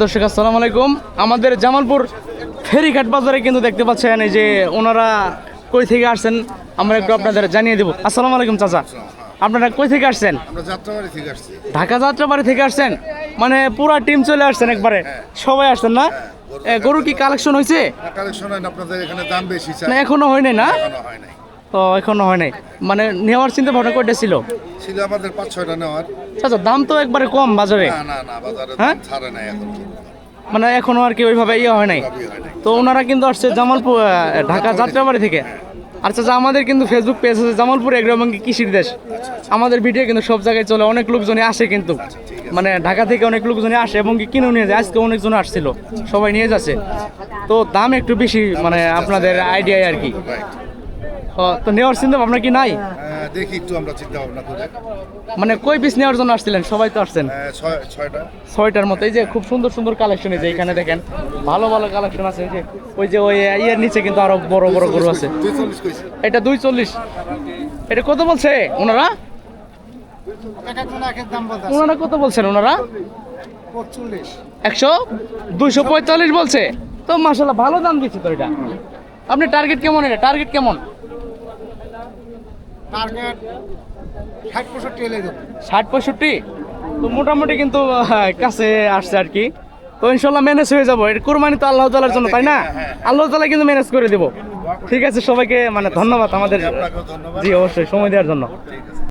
দর্শক আসসালামু আলাইকুম। আমাদের জামালপুর ফেরিঘাট বাজারে কিন্তু দেখতে পাচ্ছেন এই যে ওনারা কই থেকে আসছেন আমরা একটু আপনাদের জানিয়ে দেব। আসসালামু আলাইকুম চাচা, আপনারা কই থেকে আসছেন? আমরা যাত্রাবাড়ি থেকে আসছি। ঢাকা যাত্রাবাড়ি থেকে আসছেন, মানে পুরা টিম চলে আসছেন একবারে, সবাই আসছেন না? গরু কি কালেকশন হয়েছে? কালেকশন হয় না, আপনাদের এখানে দাম বেশি চাই। না এখনো হয় নাই না? এখনো হয় নাই। তো এখনো হয় নাই, মানে নেওয়ার চিন্তা ভাবনা কয়টা ছিল? ছিল আমাদের 5-6টা নেওয়ার। চাচা দাম তো একবারে কম বাজারে, না না না, বাজারে হ্যাঁ? দাম ছাড়ে নাই এখন। মানে এখনো আর কি ওইভাবে ইয়ে হয় নাই। সবই হয় নাই। তো ওনারা কিন্তু আসছে জামালপুর ঢাকা যাত্রাবাড়ি থেকে। আচ্ছা আচ্ছা, আমাদের কিন্তু ফেসবুক পেজ আছে জামালপুর এগ্রোবাঙ্গি কৃষির দেশ। আমাদের ভিডিও কিন্তু সব জায়গায় চলে, অনেক লোকজনই আসে কিন্তু, মানে ঢাকা থেকে অনেক লোকজনই আসে এবং কি কিনেও নিয়ে যায়। আজকে অনেকজন আসছিল, সবাই নিয়ে যাচ্ছে। তো দাম একটু বেশি, মানে আপনাদের আইডিয়ায় আর কি। Right. তো নেওয়ার চিন্তা ভাবনা কি নাই? দেখি একটু আমরা চিন্তা ভাবনা করে। মানে কই পিস নেওয়ার জন্য আসছিলেন? সবাই তো আসছেন 6টা। 6টার মতো। এই যে খুব সুন্দর সুন্দর কালেকশন, এই যে এখানে দেখেন ভালো ভালো কালেকশন আছে। এই যে ওই ইয়ের নিচে কিন্তু আরো বড় বড় গরু আছে। 240 কইছি। এটা 240। এটা কত বলছে ওনারা? ওনারা কত বলছেন ওনারা? 100 245 বলছে। তো মাশাআল্লাহ ভালো দাম দিচ্ছে তো। এটা আপনি টার্গেট কেমন? এটা টার্গেট কেমন? টার্গেট 60-65 এলে দেবো। 60-65। তো মোটামুটি কিন্তু কাছে আসছে আর কি। তো ইনশাল্লাহ ম্যানেজ হয়ে যাবো। এটা কুরবানি তো আল্লাহ তাআলার জন্য, তাই না? আল্লাহ তাআলা কিন্তু ম্যানেজ করে দেবো। ঠিক আছে, সবাইকে মানে ধন্যবাদ আমাদের। আপনাকেও ধন্যবাদ। জি অবশ্যই, সময় দেওয়ার জন্য। ঠিক আছে।